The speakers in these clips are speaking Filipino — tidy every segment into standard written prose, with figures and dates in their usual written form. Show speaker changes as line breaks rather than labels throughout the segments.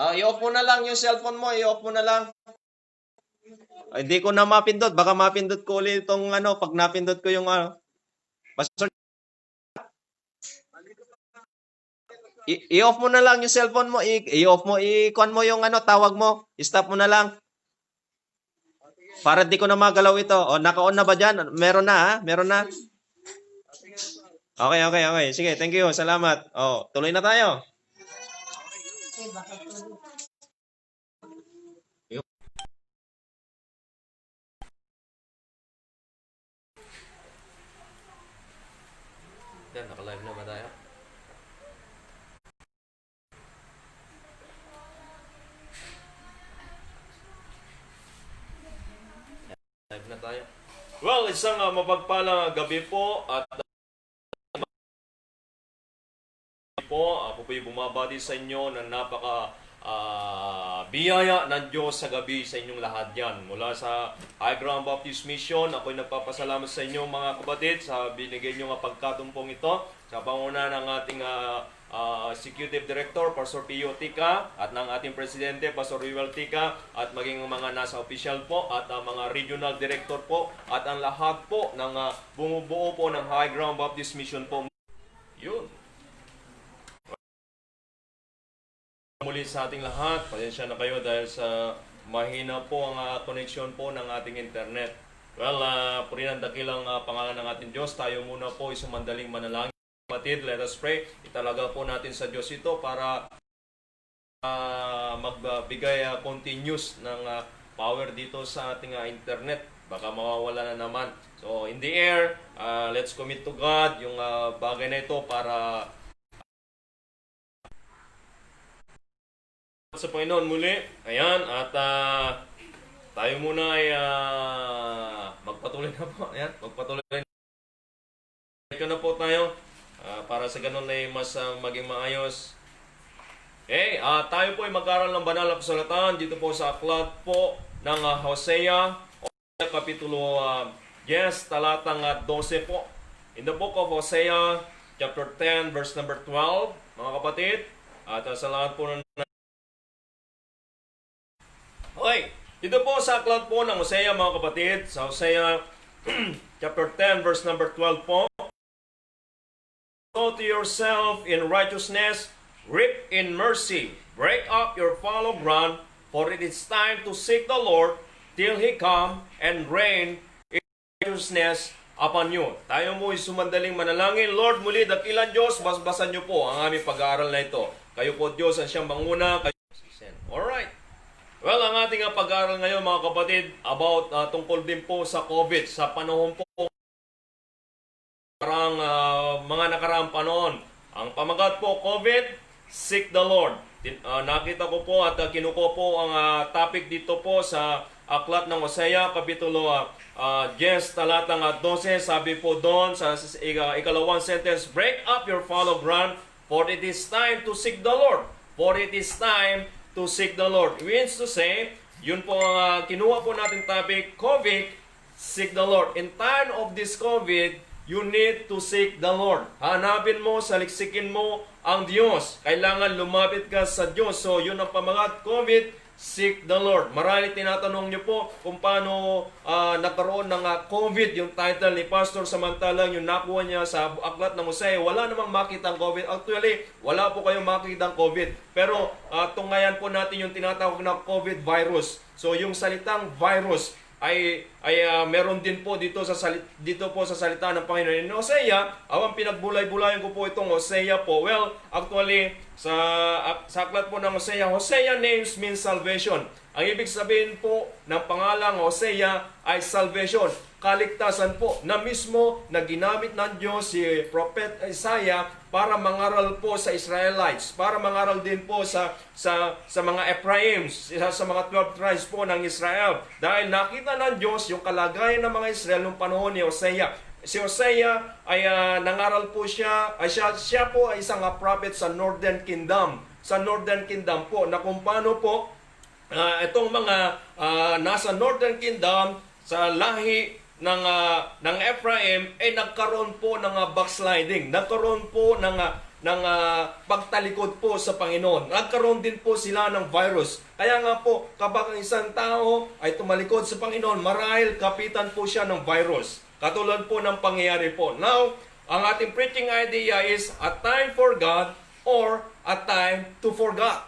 I-off mo na lang yung cellphone mo, i-off mo na lang. Ay, hindi ko na mapindot. Baka mapindot ko ulit itong pag napindot ko yung Pastor, i-off mo na lang yung cellphone mo, i-off mo, i-con mo yung tawag mo, stop mo na lang. Para di ko na magalaw ito. O, naka-on na ba dyan? Meron na, ha? Meron na? Okay, okay, okay. Sige, thank you. Salamat. O, tuloy na tayo. Yan, naka-live na ba tayo? Live na tayo. Well, isang mapagpalang gabi po at ako po'y bumabati sa inyo na napaka biyaya ng Diyos sa gabi sa inyong lahat yan. Mula sa High Ground Baptist Mission, ako'y nagpapasalamat sa inyo mga kapatid sa binigay nyo nga pagkatumpong ito sa panguna ng ating Executive Director, Pastor Pio Tica, at ng ating Presidente, Pastor Rivel Tica, at maging mga nasa official po, at mga regional director po, at ang lahat po ng bumubuo po ng High Ground Baptist Mission po. Yun. Muli sa ating lahat, pasensya na kayo dahil sa mahina po ang connection po ng ating internet. Well, purinan dakilang pangalan ng ating Diyos, tayo muna po isang mandaling manalangin. Kapatid, let us pray. Italaga po natin sa Diyos ito para magbigay continuous ng power dito sa ating internet. Baka mawawala na naman. So, in the air, let's commit to God yung bagay na ito para sa Panginoon muli. Ayan, at tayo muna ay magpatuloy na po. Ayan, magpatuloy na po tayo para sa ganun ay mas maging maayos. Okay, tayo po ay mag-aral ng banal na kasulatan dito po sa aklat po ng Hosea, kapitulo 10, talatang 12 po. In the book of Hosea, chapter 10, verse number 12, mga kapatid, at sa lahat po ng okay, dito po sa aklat po ng Hosea mga kapatid, sa Hosea chapter 10 verse number 12 po. Sow to yourself in righteousness, reap in mercy, break up your fallow ground, for it is time to seek the Lord till He come and reign in righteousness upon you. Tayo mo sumandaling manalangin. Lord, muli dakilan Diyos, basbasan niyo po ang aming pag-aaral na ito. Kayo po Diyos ang siyang manguna. Alright. Well, ang ating pag-aaral ngayon mga kapatid about tungkol din po sa COVID sa panahon po mga nakaraang panahon. Ang pamagat po, COVID, seek the Lord. Nakita ko po at kinuko po ang topic dito po sa aklat ng Hosea, kapitulo 10, talatang 12. Sabi po doon sa ikalawang sentence, break up your fallow ground, for it is time to seek the Lord. For it is time to seek the Lord. Means to say, yun po ang kinuha po natin topic, COVID, seek the Lord. In time of this COVID, you need to seek the Lord. Hanapin mo, saliksikin mo ang Diyos. Kailangan lumapit ka sa Diyos. So, yun ang pamagat, COVID, seek the Lord. Marami tinatanong niyo po kung paano nagkaroon ng COVID, yung title ni Pastor, samantalang yung nakuha niya sa aklat ng Hosea, wala namang makita ang COVID. Actually, wala po kayong makita ang COVID. Pero tunghayan po natin yung tinatawag na COVID virus. So, yung salitang virus ay meron din po dito sa salita ng Panginoon. In Hosea, awang pinagbulay-bulayan ko po itong Hosea po. Well, actually sa aklat po ng Hosea, Hosea names means salvation. Ang ibig sabihin po ng pangalang Hosea ay salvation, kaligtasan po na mismo na ginamit ng Diyos si Prophet Isaiah para mangaral po sa Israelites, para mangaral din po sa mga Ephraim, sa mga 12 tribes po ng Israel. Dahil nakita ng Diyos yung kalagayan ng mga Israel noong panahon ni Hosea. Si Hosea ay nangaral po siya po ay isang prophet sa Northern Kingdom. Sa Northern Kingdom po, na kung paano po itong mga nasa Northern Kingdom sa lahi ng Ephraim ay nagkaroon po ng backsliding. Nagkaroon po ng pagtalikod po sa Panginoon. Nagkaroon din po sila ng virus. Kaya nga po, kapag ang isang tao ay tumalikod sa Panginoon, marahil kapitan po siya ng virus. Katulad po ng pangyayari po. Now, ang ating preaching idea is a time for God or a time to forget.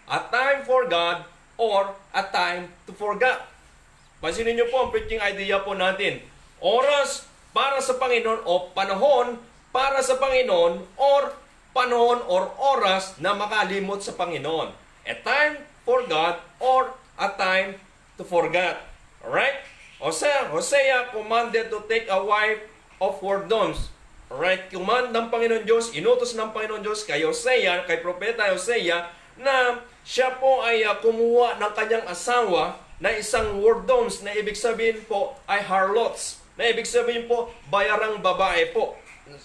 A time for God or a time to forget. Pansinin niyo po ang preaching idea po natin. Oras para sa Panginoon o panahon para sa Panginoon or panahon or oras na makalimot sa Panginoon. A time for God or a time to forget. Alright? Hosea commanded to take a wife of whoredoms. Alright? Command ng Panginoon Diyos, inutos ng Panginoon Diyos kay Hosea, kay Propeta Hosea, na siya po ay kumuha ng kanyang asawa na isang whoredoms, na ibig sabihin po ay harlots, na ibig sabihin po bayarang babae po.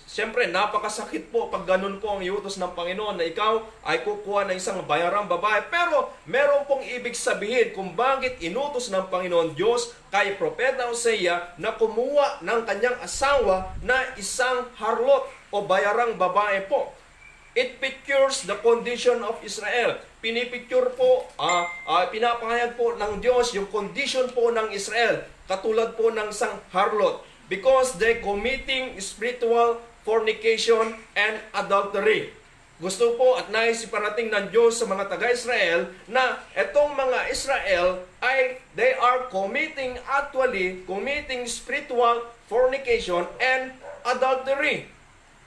Siyempre, napakasakit po pag ganun po ang iutos ng Panginoon na ikaw ay kukuha ng isang bayarang babae. Pero meron pong ibig sabihin kung bakit inutos ng Panginoon Diyos kay Propeta Hosea na kumuha ng kanyang asawa na isang harlot o bayarang babae po. It pictures the condition of Israel. Pinipicture po, pinapahayag po ng Diyos yung condition po ng Israel, katulad po ng isang harlot. Because they committing spiritual fornication and adultery. Gusto po at nais iparating ng Diyos sa mga taga-Israel na itong mga Israel ay they are actually committing spiritual fornication and adultery.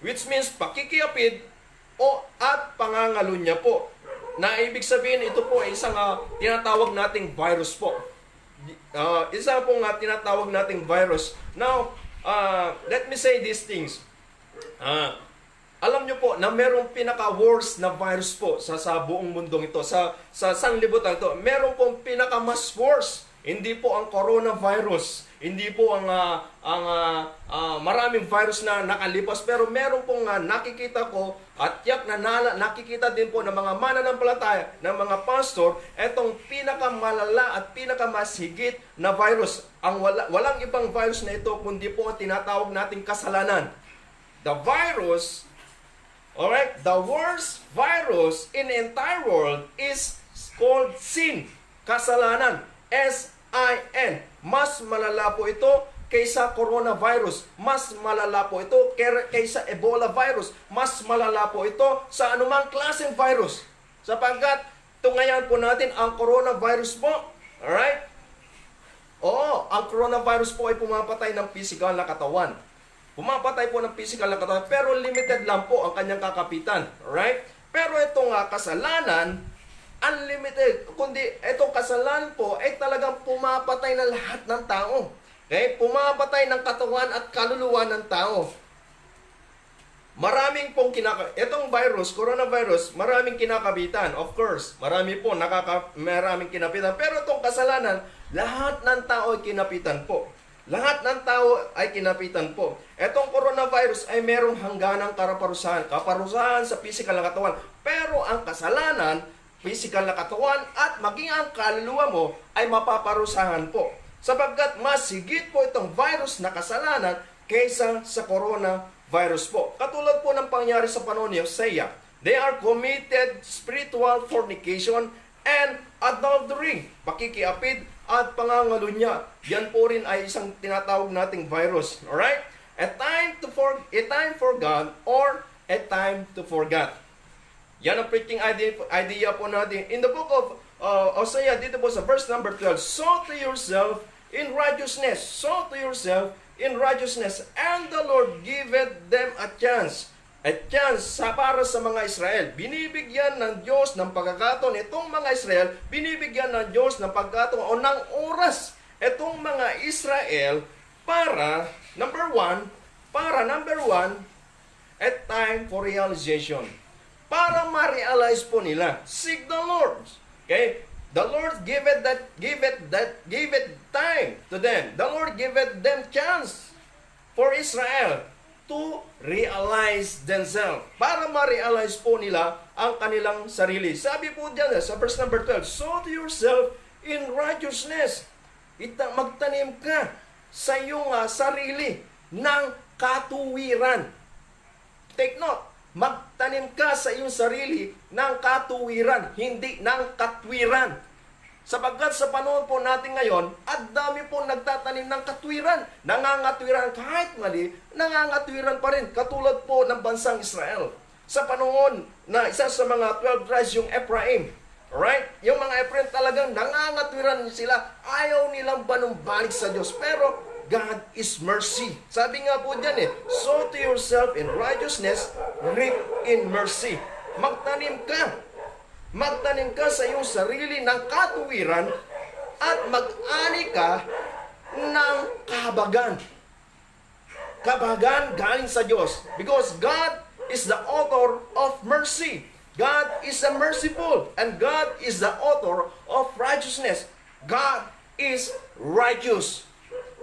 Which means pakikiapid at pangangalunya po. Na ibig sabihin ito po ay isang tinatawag nating virus po. Isa pong tinatawag nating virus. Now, let me say these things. Alam nyo po na merong pinaka-worst na virus po sa buong mundong ito, sa sanglibutan ito. Meron pong pinaka-mas worst. Hindi po ang coronavirus. Hindi po ang maraming virus na nakalipas. Pero meron pong nakikita ko at nakikita din po ng mga mananampalataya, ng mga pastor, etong pinakamalala at pinakamasigit na virus. Walang ibang virus na ito kundi po ang tinatawag nating kasalanan. The virus, alright, the worst virus in the entire world is called sin. Kasalanan. S-I-N. Mas malala po ito kaysa coronavirus. Mas malala po ito kaysa Ebola virus. Mas malala po ito sa anumang klaseng virus. Sapagkat tungayan po natin ang coronavirus po. Alright? Oo, ang coronavirus po ay pumapatay ng physical na katawan. Pumapatay po ng physical na katawan, pero limited lang po ang kanyang kakapitan. Alright? Pero itong kasalanan, unlimited. Kundi itong kasalanan po ay talagang pumapatay na lahat ng tao. Okay? Pumapatay ng katawan at kaluluwa ng tao. Maraming pong itong virus, coronavirus, maraming kinakabitan. Of course, maraming kinapitan. Pero itong kasalanan, lahat ng tao ay kinapitan po. Lahat ng tao ay kinapitan po. Itong coronavirus ay merong hangganang kaparusahan sa physical na katawan. Pero ang kasalanan, physical na katawan at maging ang kaluluwa mo ay mapaparusahan po. Sapagkat mas higit po itong virus na kasalanan kaysa sa coronavirus po. Katulad po ng pangyari sa panahon ni Hosea. They are committed spiritual fornication and adultery. Pakikiapid at pangangalunya. Yan po rin ay isang tinatawag nating virus. Alright? A time for God or a time to forget. Yan ang preaching idea po natin. In the book of Hosea, dito po sa verse number 12, sow to yourself in righteousness. Sow to yourself in righteousness. And the Lord giveth them a chance. A chance para sa mga Israel. Binibigyan ng Diyos ng pagkakataon. Itong mga Israel, binibigyan ng Diyos ng pagkakataon o ng oras. Itong mga Israel para, number one, a time for realization. Para ma-realize po nila. Seek the Lord. Okay? The Lord give it time to them. The Lord give it them chance for Israel to realize themselves. Para ma-realize po nila ang kanilang sarili. Sabi po diyan sa verse number 12, sow to yourself in righteousness. Magtanim ka sa iyong sarili ng katuwiran. Take note.
magtanim ka sa iyong sarili ng katuwiran, hindi ng katwiran. Sapagkat sa panahon po natin ngayon, at dami po nagtatanim ng katwiran. Nangangatwiran kahit mali, nangangatwiran pa rin. Katulad po ng bansang Israel. Sa panahon na isa sa mga 12 tribes, yung Ephraim. Alright? Yung mga Ephraim talagang nangangatwiran sila. Ayaw nilang banumbalik sa Diyos. Pero God is mercy. Sabi nga po dyan sow to yourself in righteousness, reap in mercy. Magtanim ka. Magtanim ka sa iyong sarili ng katuwiran at mag-ani ka ng kahabagan. Kahabagan galing sa Diyos. Because God is the author of mercy. God is a merciful and God is the author of righteousness. God is righteous.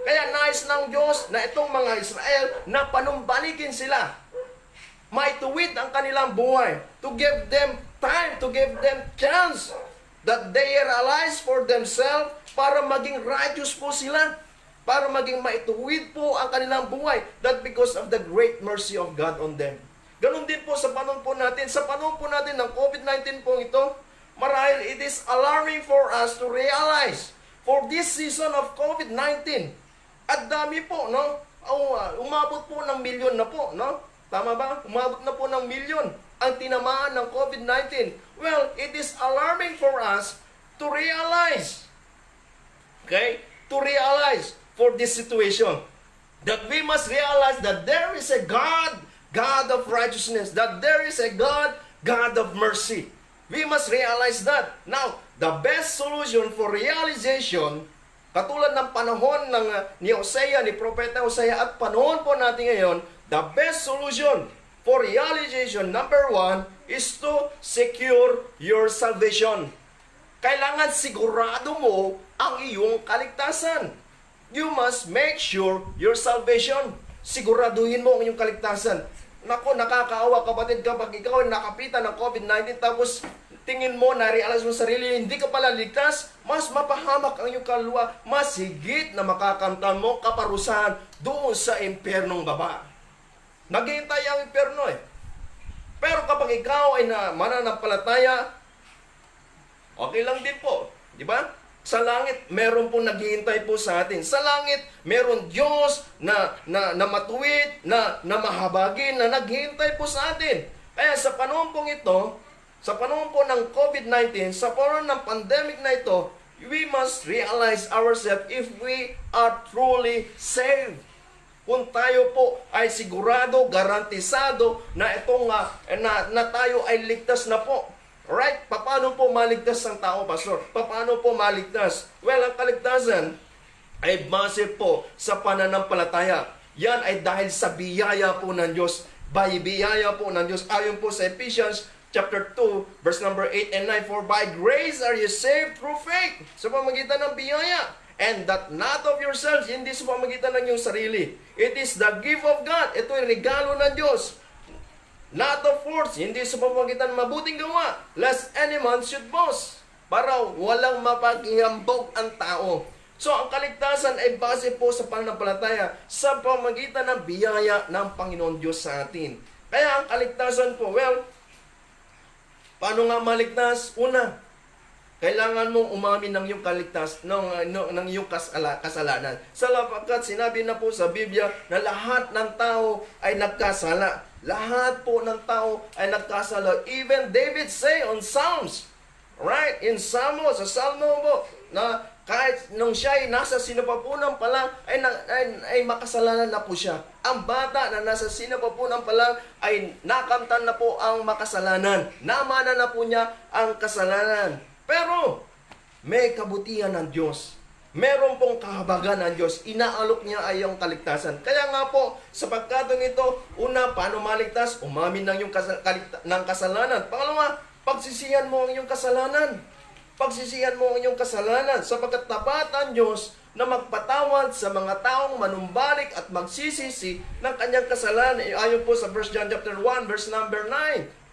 Kaya nais ng Diyos na itong mga Israel na panumbalikin sila. May tuwid ang kanilang buhay. To give them time, to give them chance that they realize for themselves para maging righteous po sila. Para maging maituwid po ang kanilang buhay. That because of the great mercy of God on them. Ganon din po sa panahon po natin. Sa panahon po natin ng COVID-19 po ito, marahil it is alarming for us to realize for this season of COVID-19. At dami po, no? Umabot po ng milyon na po, no? Tama ba? Umabot na po ng milyon ang tinamaan ng COVID-19. Well, it is alarming for us to realize, okay? To realize for this situation that we must realize that there is a God, God of righteousness, that there is a God, God of mercy. We must realize that. Now, the best solution for realization, katulad ng panahon ni Hosea, ni Propeta Hosea, at panahon po natin ngayon, the best solution for realization, number one, is to secure your salvation. Kailangan sigurado mo ang iyong kaligtasan. You must make sure your salvation. Siguraduhin mo ang iyong kaligtasan. Nako, nakakaawa kapatid kapag ikaw ay nakapitan ng COVID-19 tapos tingin mo, na-realize mo sarili, hindi ka pala ligtas, mas mapahamak ang iyong kaluluwa, mas higit na makakamtan mo kaparusahan doon sa impyernong baba. Naghihintay ang impyerno Pero kapag ikaw ay mananampalataya, okay lang din po. Di ba? Sa langit, meron pong naghihintay po sa atin. Sa langit, meron Diyos na matuwid, na mahabagin, na naghihintay po sa atin. Kaya sa panahon pong ito, sa panahon po ng COVID-19, sa panahon ng pandemic na ito, we must realize ourselves if we are truly saved. Kung tayo po ay sigurado, garantisado na itong na tayo ay ligtas na po. Alright? Paano po maligtas ang tao, Pastor? Paano po maligtas? Well, ang kaligtasan ay base po sa pananampalataya. Yan ay dahil sa biyaya po ng Diyos. By biyaya po ng Diyos. Ayon po sa Ephesians chapter 2, verse number 8 and 9, for by grace are you saved through faith. Sa pamamagitan ng biyaya. And that not of yourselves, hindi sa pamamagitan ng iyong sarili. It is the gift of God. Ito ay regalo ng Diyos. Not of works, hindi sa pamamagitan ng mabuting gawa, lest any man should boast. Para walang mapaghihambog ang tao. So, ang kaligtasan ay base po sa pananampalataya sa pamamagitan ng biyaya ng Panginoon Diyos sa atin. Kaya ang kaligtasan po, well, paano nga maligtas? Una, kailangan mong umamin ng iyong ng iyong kasalanan. Sapagkat sinabi na po sa Biblia na lahat ng tao ay nagkasala. Lahat po ng tao ay nagkasala. Even David say on Psalms, right? In Salmo, sa Salmo po, na kahit nung siya ay nasa sinapapunan pa lang, ay makasalanan na po siya. Ang bata na nasa sinapapunan pa lang ay nakamtan na po ang makasalanan. Namana na po niya ang kasalanan. Pero, may kabutihan ng Diyos. Meron pong kahabagan ng Diyos. Inaalok niya ay yung kaligtasan. Kaya nga po, sa pagkatong ito, una, paano maligtas? Umamin ng kasalanan. Pangalawa, pagsisihan mo ang iyong kasalanan. Pagsisihan mo ang iyong kasalanan. Sapagkat tapat ang Diyos na magpatawad sa mga taong manumbalik at magsisisi ng kanyang kasalanan. Ayon po sa 1 John chapter 1, verse number 9.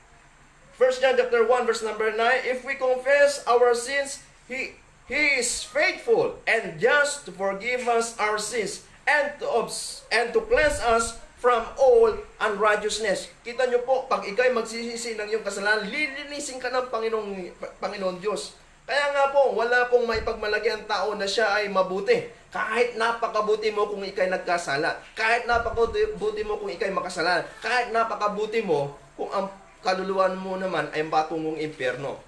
1 John chapter 1 verse number 9, if we confess our sins, He is faithful and just to forgive us our sins and to cleanse us from all unrighteousness. Kita nyo po, pag ikay magsisisi ng iyong kasalanan, lilinisin ka ng Panginoon Diyos. Kaya nga po, wala pong maipagmalaki ang tao na siya ay mabuti. Kahit napakabuti mo kung ikay nagkasala. Kahit napakabuti mo kung ikay makasalanan. Kahit napakabuti mo kung ang kaluluwan mo naman ay patungong impyerno.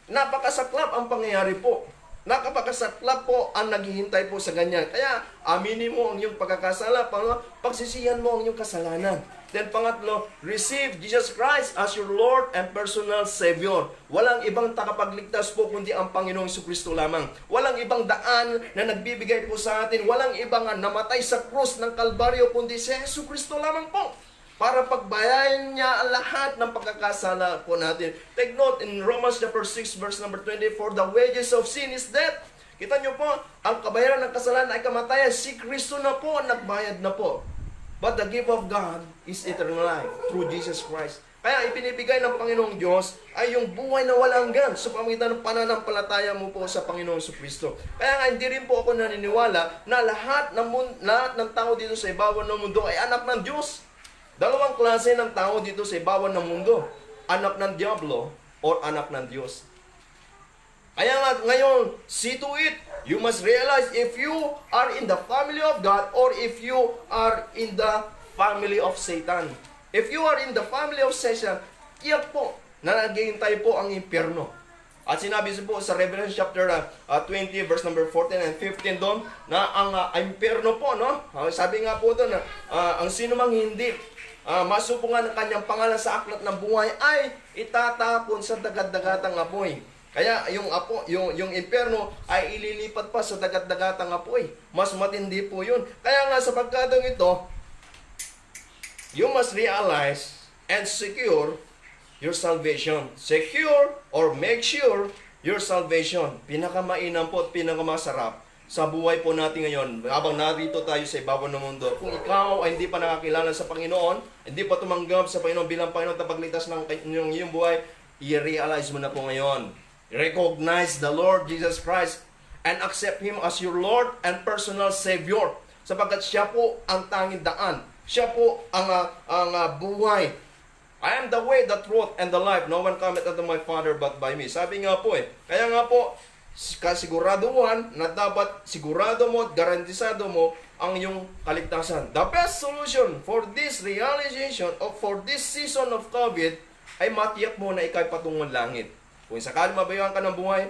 Napakasaklap ang pangyayari po. Napakasaklap po ang naghihintay po sa ganyan. Kaya aminin mo ang iyong pagkakasala. Pangalawa, pagsisihan mo ang iyong kasalanan. Then pangatlo, receive Jesus Christ as your Lord and personal Savior. Walang ibang takapagligtas po kundi ang Panginoong Jesucristo lamang. Walang ibang daan na nagbibigay po sa atin. Walang ibang namatay sa krus ng Kalbaryo kundi si Jesucristo lamang po. Para pagbayaran niya ang lahat ng pagkakasala po natin. Take note in Romans chapter 6 verse number 20, for the wages of sin is death. Kita niyo po, ang kabayaran ng kasalanan ay kamatayan. Si Kristo na po ang nagbayad na po. But the gift of God is eternal life through Jesus Christ. Kaya ipinibigay ng Panginoong Diyos ay yung buhay na walang hanggan sa pamamagitan ng pananampalataya mo po sa Panginoong Jesucristo. Kaya nga hindi rin po ako naniniwala na lahat ng tao dito sa ibabaw ng mundo ay anak ng Diyos. Dalawang klase ng tao dito sa ibabaw ng mundo. Anak ng Diablo or anak ng Diyos. Kaya nga ngayon, see to it. You must realize if you are in the family of God or if you are in the family of Satan. If you are in the family of Satan, tiyak po na naghihintay po ang impyerno. At sinabi po sa Revelation chapter 20 verse number 14 and 15 doon na ang impyerno po, no? Sabi nga po doon na ang sino mang hindi masupungan ng kanyang pangalan sa aklat ng buhay ay itatapon sa dagat-dagatang apoy. Kaya yung impyerno ay ililipat pa sa dagat-dagatang apoy. Mas matindi po yun. Kaya nga sa pagkatong ito, you must realize and secure your salvation. Secure or make sure your salvation. Pinakamainam po at pinakamasarap sa buhay po natin ngayon, habang narito tayo sa ibabaw ng mundo. Kung ikaw ay hindi pa nakakilala sa Panginoon, hindi pa tumanggap sa Panginoon bilang Panginoon at pagligtas ng iyong buhay, i-realize mo na po ngayon. Recognize the Lord Jesus Christ and accept Him as your Lord and personal Savior. Sapagkat siya po ang tanging daan. Siya po ang buhay. I am the way, the truth, and the life. No one cometh unto my Father but by me. Sabi nga po kaya nga po, kasiguraduhan na dapat sigurado mo at garantisado mo ang iyong kaligtasan. The best solution for this realization of for this season of COVID ay matiyak mo na ikay patungong langit. Kung sakali mabayuhan ka ng buhay,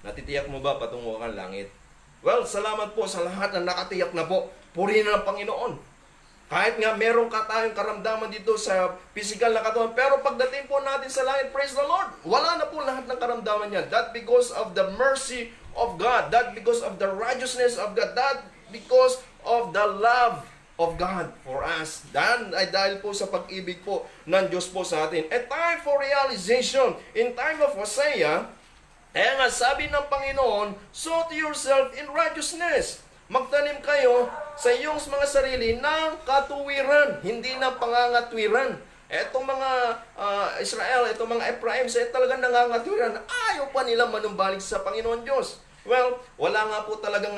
natitiyak mo ba patungo kang langit? Well, salamat po sa lahat na nakatiyak na po. Purihin na ng Panginoon. Kahit nga meron ka tayong karamdaman dito sa physical na katawan, pero pagdating po natin sa langit, praise the Lord, wala na po lahat ng karamdaman yan. That because of the mercy of God, that because of the righteousness of God, that because of the love of God for us. Dahil po sa pag-ibig po ng Diyos po sa atin. A time for realization. In time of Hosea, kaya nga sabi ng Panginoon, sow to yourself in righteousness. Magtanim kayo sa iyong mga sarili ng katuwiran, hindi ng pangangatwiran. Etong mga Israel, etong mga Ephraim, talagang nangangatwiran. Ayaw pa nila manumbalik sa Panginoon Diyos. Well, wala nga po talagang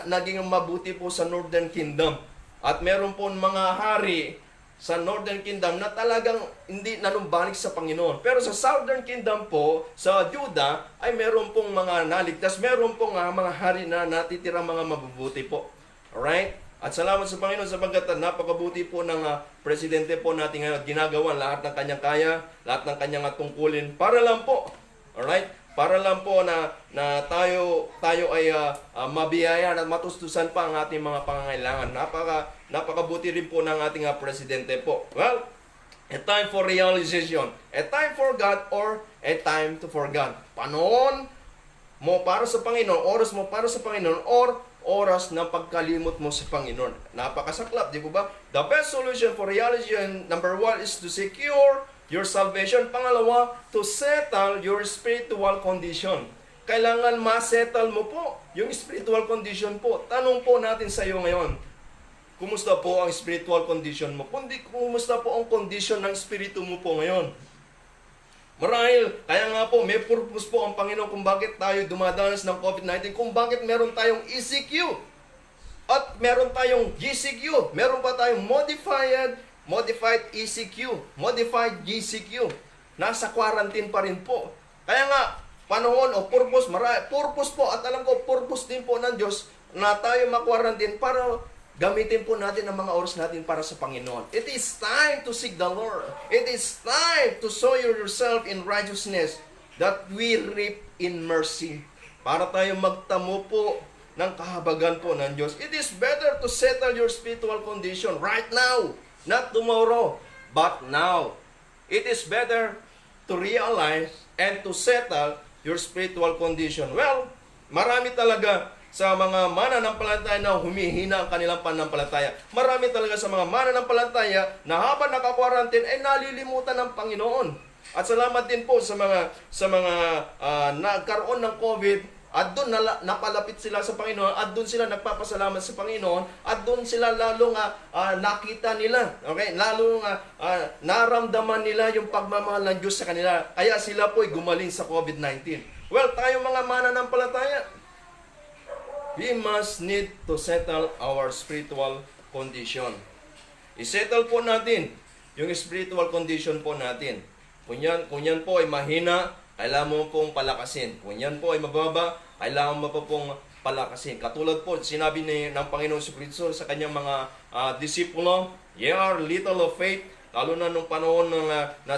naging mabuti po sa Northern Kingdom. At meron po mga hari sa Northern Kingdom na talagang hindi nanumbalik sa Panginoon. Pero sa Southern Kingdom po, sa Judah, ay meron pong mga naligtas, meron pong mga hari na natitirang mga mabubuti po. Alright? At salamat sa Panginoon sapagkat napakabuti po ng presidente po natin ngayon. Ginagawa lahat ng kanyang kaya, lahat ng kanyang tungkulin para lang po. Alright? Para lang po na tayo ay mabiyayan at matustusan pa ang ating mga pangangailangan. Napakabuti rin po ng ating presidente po. Well, a time for realization. A time for God or a time to for God. Panahon mo para sa Panginoon, oras mo para sa Panginoon, or oras ng pagkalimot mo sa Panginoon. Napakasaklap, di ba? The best solution for realization, number 1, is to secure your salvation. Pangalawa, to settle your spiritual condition. Kailangan ma-settle mo po yung spiritual condition po. Tanong po natin sa iyo ngayon, kumusta po ang spiritual condition mo? Kundi kumusta po ang condition ng spirito mo po ngayon? Marahil, kaya nga po, may purpose po ang Panginoon kung bakit tayo dumadanas ng COVID-19, kung bakit meron tayong ECQ. At meron tayong GCQ, meron pa tayong modified ECQ, modified GCQ. Nasa quarantine pa rin po. Kaya nga, panahon o purpose po, at alam ko, purpose din po ng Diyos na tayo ma-quarantine para gamitin po natin ang mga oras natin para sa Panginoon. It is time to seek the Lord. It is time to sow yourself in righteousness that we reap in mercy. Para tayo magtamo po ng kahabagan po ng Diyos. It is better to settle your spiritual condition right now, not tomorrow, but now. It is better to realize and to settle your spiritual condition. Well, marami talaga sa mga mananampalataya na humihina ang kanilang pananampalataya. Marami talaga sa mga mananampalataya na habang naka-quarantine ay nalilimutan ng Panginoon. At salamat din po sa mga nagkaroon ng COVID at doon napalapit sila sa Panginoon at doon sila nagpapasalamat sa Panginoon at doon sila lalong nakita nila, okay? Lalong naramdaman nila yung pagmamahal ng Diyos sa kanila. Kaya sila po ay gumaling sa COVID-19. Well, tayo mga mananampalataya, we must need to settle our spiritual condition. I-settle po natin yung spiritual condition po natin. Kung yan po ay mahina, kailangan mo pong palakasin. Kung yan po ay mababa, kailangan mo pa pong palakasin. Katulad po, sinabi ng Panginoon Jesucristo sa kanyang mga disipulo, ye are little of faith, lalo na nung panahon na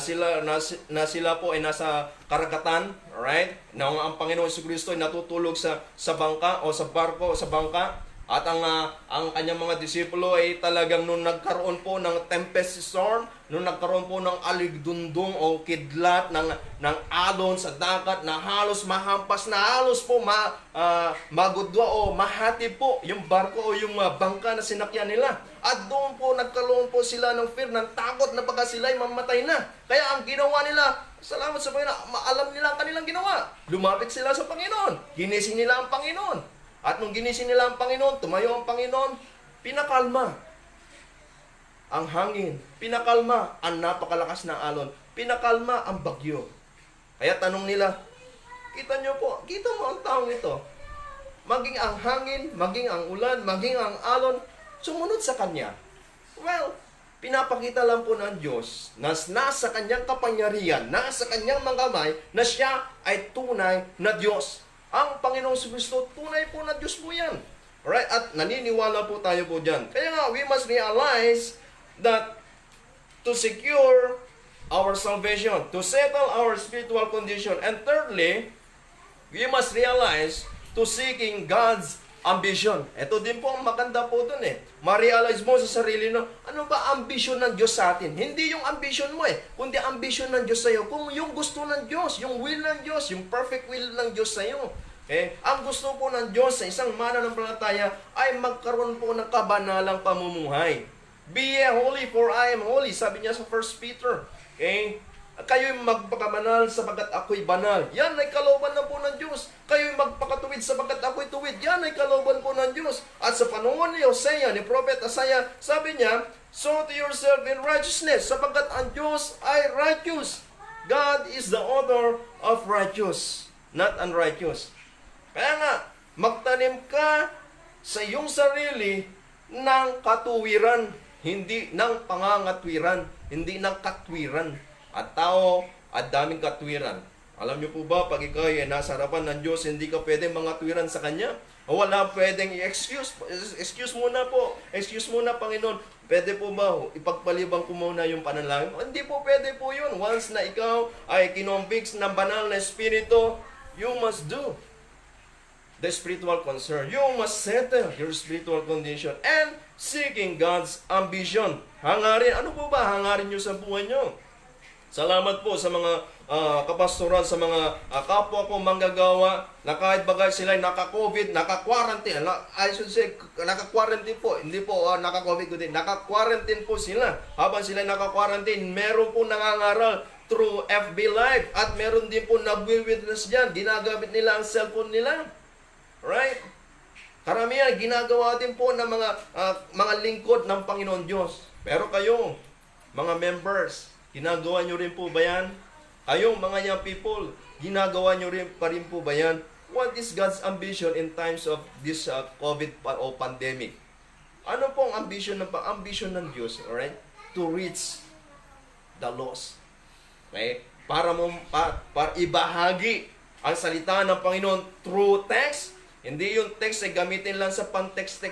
sila po ay nasa karagatan, right? Na ang Panginoon Jesucristo ay natutulog sa bangka o sa barko o sa bangka. At ang kanyang mga disipulo ay talagang nung nagkaroon po ng tempest storm, nung nagkaroon po ng aligdundong o kidlat ng alon sa dagat na halos mahampas, na halos po magudwa o mahati po yung barko o yung bangka na sinakyan nila. At doon po nagkaroon po sila ng fear, ng takot na baka sila ay mamatay na. Kaya ang ginawa nila, salamat sa Panginoon, alam nila ang kanilang ginawa. Lumapit sila sa Panginoon, ginising nila ang Panginoon. At nung ginising nila ang Panginoon, tumayo ang Panginoon, pinakalma ang hangin, pinakalma ang napakalakas na alon, pinakalma ang bagyo. Kaya tanong nila, kita mo ang taong ito, maging ang hangin, maging ang ulan, maging ang alon, sumunod sa Kanya. Well, pinapakita lang po ng Diyos na nasa Kanyang kapangyarihan, nasa Kanyang mga kamay, na Siya ay tunay na Diyos. Ang Panginoong Jesucristo, tunay po na Diyos po yan. Alright? At naniniwala po tayo po dyan. Kaya nga, we must realize that to secure our salvation, to settle our spiritual condition, and thirdly, we must realize to seeking God's ambition. Ito din po ang maganda po dun Ma-realize mo sa sarili no, ano ba ambisyon ng Diyos sa atin? Hindi yung ambition mo kundi ambisyon ng Diyos sa iyo. Kung yung gusto ng Diyos, yung will ng Diyos, yung perfect will ng Dos sa iyo. Ang gusto po ng Diyos sa isang mananampalataya ay magkaroon po ng kabanalang pamumuhay. Be ye holy for I am holy, sabi niya sa 1 Peter. Kayo'y magpakabanal sapagat ako'y banal. Yan ay kalooban na po ng Diyos. Kayo'y magpakatuwid sapagat ako'y tuwid. Yan ay kalooban po ng Diyos. At sa panahon ni Hosea, ni Prophet Isaiah, sabi niya, sow to yourself in righteousness, sapagat ang Diyos ay righteous. God is the author of righteous, not unrighteous. Kaya nga, magtanim ka sa iyong sarili ng katuwiran, hindi ng pangangatwiran, hindi ng katwiran. At tao, at daming katwiran. Alam niyo po ba, pag ikaw ay nasa harapan ng Diyos, hindi ka pwedeng mangatwiran sa Kanya? O wala pwedeng i-excuse. Excuse muna po. Excuse muna, Panginoon. Pwede po ba ipagpalibang ko muna yung panalangin? Hindi po pwede po yun. Once na ikaw ay kinombiks ng banal na espiritu, you must do the spiritual concern. You must settle your spiritual condition and seeking God's ambition. Hangarin. Ano po ba hangarin nyo sa buhay nyo? Salamat po sa mga kapastoran, sa mga kapwa ko manggagawa na kahit bagay sila naka-COVID, naka-quarantine. I should say, naka-quarantine po. Hindi po naka-COVID ko din. Naka-quarantine po sila. Habang sila naka-quarantine, meron po nangangaral through FB Live. At meron din po nag-witness dyan. Ginagamit nila ang cellphone nila. Right? Karamihan, ginagawa din po ng mga lingkod ng Panginoon Diyos. Pero kayo, mga members, ginagawa nyo rin po ba yan? Kayong mga young people, ginagawa nyo rin pa rin po ba yan? what is God's ambition in times of this o pandemic? Ano pong ambition ng Diyos, alright? To reach the lost. Okay? Para ibahagi ang salita ng Panginoon through text. Hindi yung text ay gamitin lang sa pang-text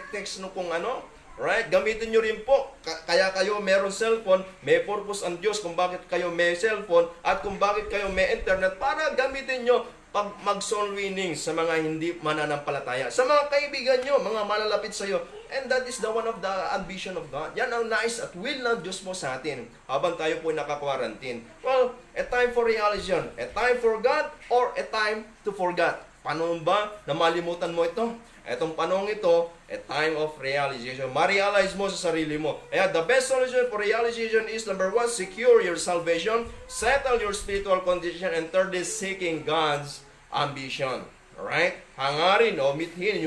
no kung ano. Right? Gamitin nyo rin po. Kaya kayo meron cellphone, may purpose ang Diyos kung bakit kayo may cellphone at kung bakit kayo may internet para gamitin nyo pag mag-soul winning sa mga hindi mananampalataya. Sa mga kaibigan nyo, mga malalapit sa iyo. And that is the one of the ambition of God. Yan ang nais at will ng Diyos mo sa atin habang tayo po naka-quarantine. Well, a time for realization, a time for God, or a time to forget. Paano ba na malimutan mo ito? Etong panong ito, a time of realization. Ma-realize mo sa sarili mo. Kaya the best solution for realization is number 1, secure your salvation, settle your spiritual condition, and thirdly, seeking God's ambition. Alright? Hangarin o mithin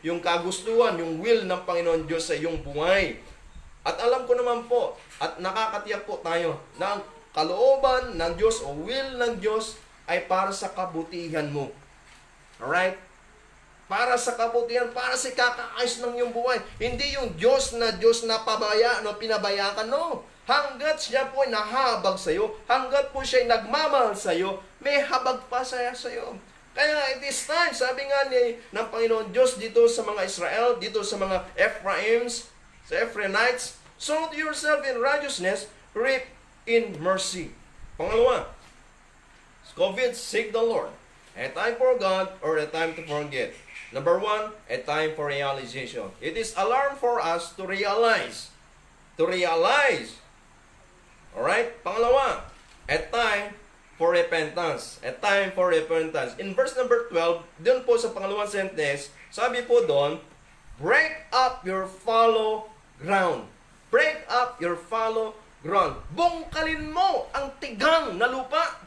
yung kagustuhan, yung will ng Panginoon Diyos sa iyong buhay. At alam ko naman po, at nakakatiyak po tayo, na ang kalooban ng Diyos o will ng Diyos ay para sa kabutihan mo. Alright? Para sa kabutihan, para sa kakaayos ng iyong buhay. Hindi yung Diyos na pinabayaan, no. Hanggat siya po ay nahabag sa iyo, hanggat po siya ay nagmamahal sa iyo, may habag pa siya sa iyo. Kaya it is time, sabi nga ng Panginoon Diyos dito sa mga Israel, dito sa mga Ephraims, sa Ephraimites, sow yourself in righteousness, reap in mercy. Pangalawa, COVID, seek the Lord. A time for God or a time to forget. Number 1, a time for realization. It is alarm for us to realize. To realize. Alright? Pangalawa, a time for repentance. A time for repentance. In verse number 12, doon po sa pangalawang sentence, sabi po doon, break up your fallow ground. Break up your fallow ground. Bungkalin mo ang tigang na lupa.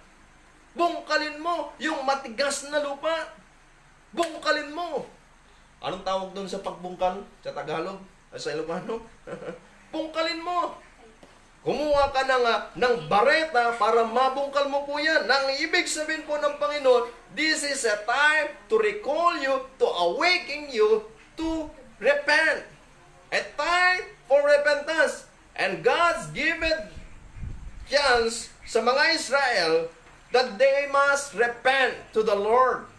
Bungkalin mo yung matigas na lupa. Bungkalin mo. Anong tawag doon sa pagbungkal? Sa Tagalog? Sa Ilocano? Bungkalin mo. Kumuha ka ng bareta para mabungkal mo po yan. Nang ibig sabihin po ng Panginoon, this is a time to recall you, to awaken you, to repent. A time for repentance. And God's given chance sa mga Israel that they must repent to the Lord.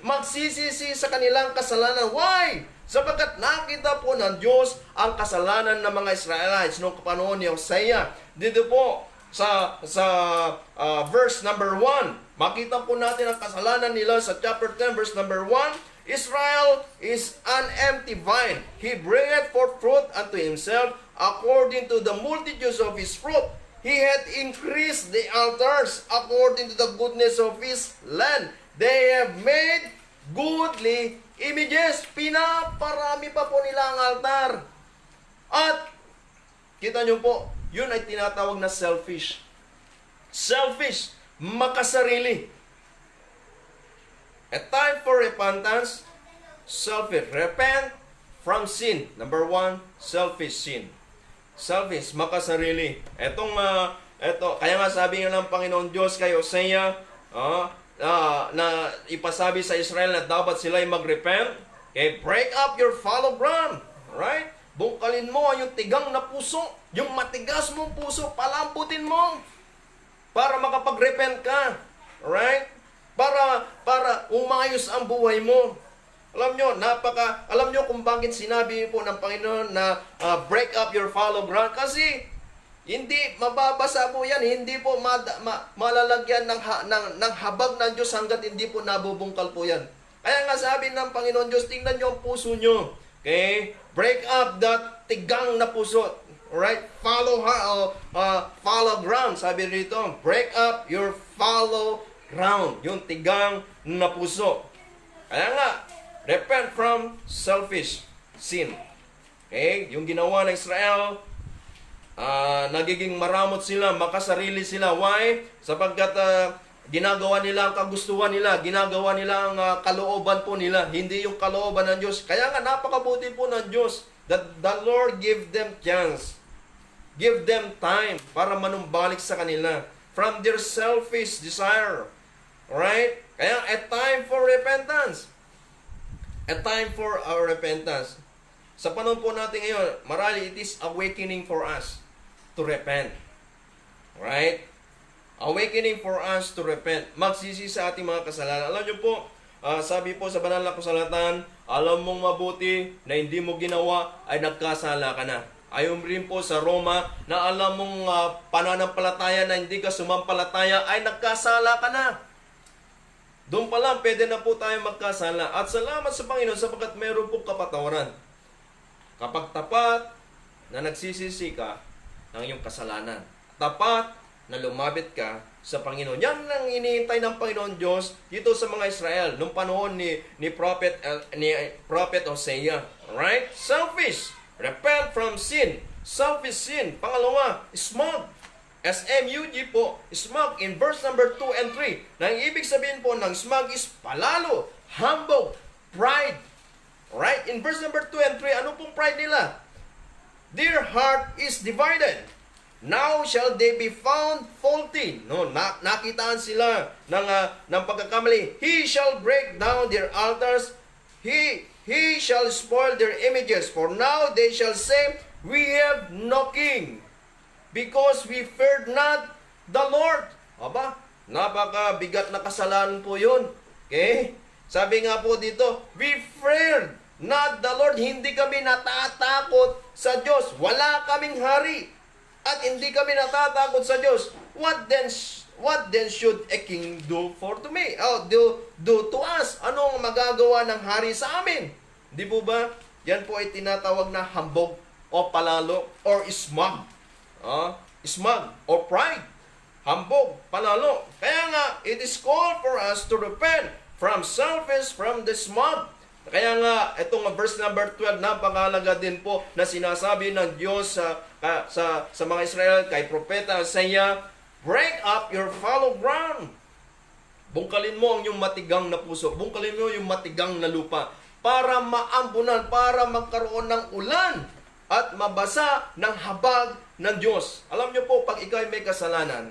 Magsisisi sa kanilang kasalanan. Why? Sapagkat nakita po ng Diyos ang kasalanan ng mga Israelites noong panahon ni Hosea. Dito po sa verse number 1, makita po natin ang kasalanan nila sa chapter 10 verse number 1. Israel is an empty vine. He bringeth forth fruit unto himself according to the multitudes of his fruit. He had increased the altars according to the goodness of his land. They have made goodly images. Pinaparami pa po nila ang altar. At, kita nyo po, yun ay tinatawag na selfish. Selfish. Makasarili. A time for repentance. Selfish. Repent from sin. Number 1, selfish sin. Selfish, makasarili. Kaya nga sabi nga ng Panginoon Diyos kay Hosea, na ipasabi sa Israel na dapat sila ay mag-repent. Okay, break up your fallow ground. Right? Bungkalin mo yung tigang na puso, yung matigas mong puso, palambutin mo para makapag-repent ka. Right? Para umayos ang buhay mo. Alam nyo kung bakit sinabi po ng Panginoon na break up your fallow ground? Kasi hindi mababasa po yan, hindi po malalagyan ng habag ng Diyos hanggat hindi po nabubungkal po yan. Kaya nga sabi ng Panginoon Diyos, tingnan nyo ang puso nyo. Okay? Break up that tigang na puso. Alright? Fallow ground. Sabi rito, break up your fallow ground. Yung tigang na puso. Kaya nga, repent from selfish sin. Okay? Yung ginawa ng Israel, nagiging maramot sila, makasarili sila. Why? Sapagkat ginagawa nila ang kagustuhan nila, ginagawa nila ang kalooban po nila, hindi yung kalooban ng Diyos. Kaya nga napakabuti po ng Diyos that the Lord give them chance, give them time para manumbalik sa kanila from their selfish desire. Alright? Kaya, a time for repentance. A time for our repentance. Sa panahon po natin ngayon, marali, it is awakening for us to repent. Right? Awakening for us to repent. Magsisi sa ating mga kasalanan. Alam niyo po, sabi po sa banal na kasulatan, alam mong mabuti na hindi mo ginawa ay nagkasala ka na. Ayon rin po sa Roma na alam mong pananampalataya na hindi ka sumampalataya ay nagkasala ka na. Doon pa lang, pwede na po tayo magkasala. At salamat sa Panginoon sapagkat meron po kapatawaran. Kapag tapat na nagsisisi ka ng iyong kasalanan. Tapat na lumapit ka sa Panginoon. Yan ang iniintay ng Panginoon Diyos dito sa mga Israel nung panahon ni Prophet Hosea. Right? Selfish. Repent from sin. Selfish sin. Pangalawa, smug. SMUG po, smug in verse number 2 and 3. Na ang ibig sabihin po ng smug is palalo, humble, pride. Right? In verse number 2 and 3, ano pong pride nila? Their heart is divided. Now shall they be found faulty. No, nakitaan sila ng pagkakamali. He shall break down their altars. He shall spoil their images. For now they shall say, we have no king, because we feared not the Lord. Aba, napakabigat na kasalanan po yun. Okay? Sabi nga po dito, we feared not the Lord. Hindi kami natatakot sa Diyos. Wala kaming hari. At hindi kami natatakot sa Diyos. What then should a king do for to me? Do to us? Anong magagawa ng hari sa amin? Di po ba? Yan po ay tinatawag na hambog o palalo or smug. Smug or pride. Hambog, palalo. Kaya nga, it is called for us to repent from selfish, from the smug. Kaya nga, itong verse number 12, napakahalaga din po na sinasabi ng Diyos sa mga Israel kay Propeta Hosea, break up your fallow ground. Bungkalin mo ang iyong matigang na puso. Bungkalin mo yung matigang na lupa para maambunan, para magkaroon ng ulan at mabasa ng habag ng Diyos. Alam niyo po, pag ikaw ay may kasalanan,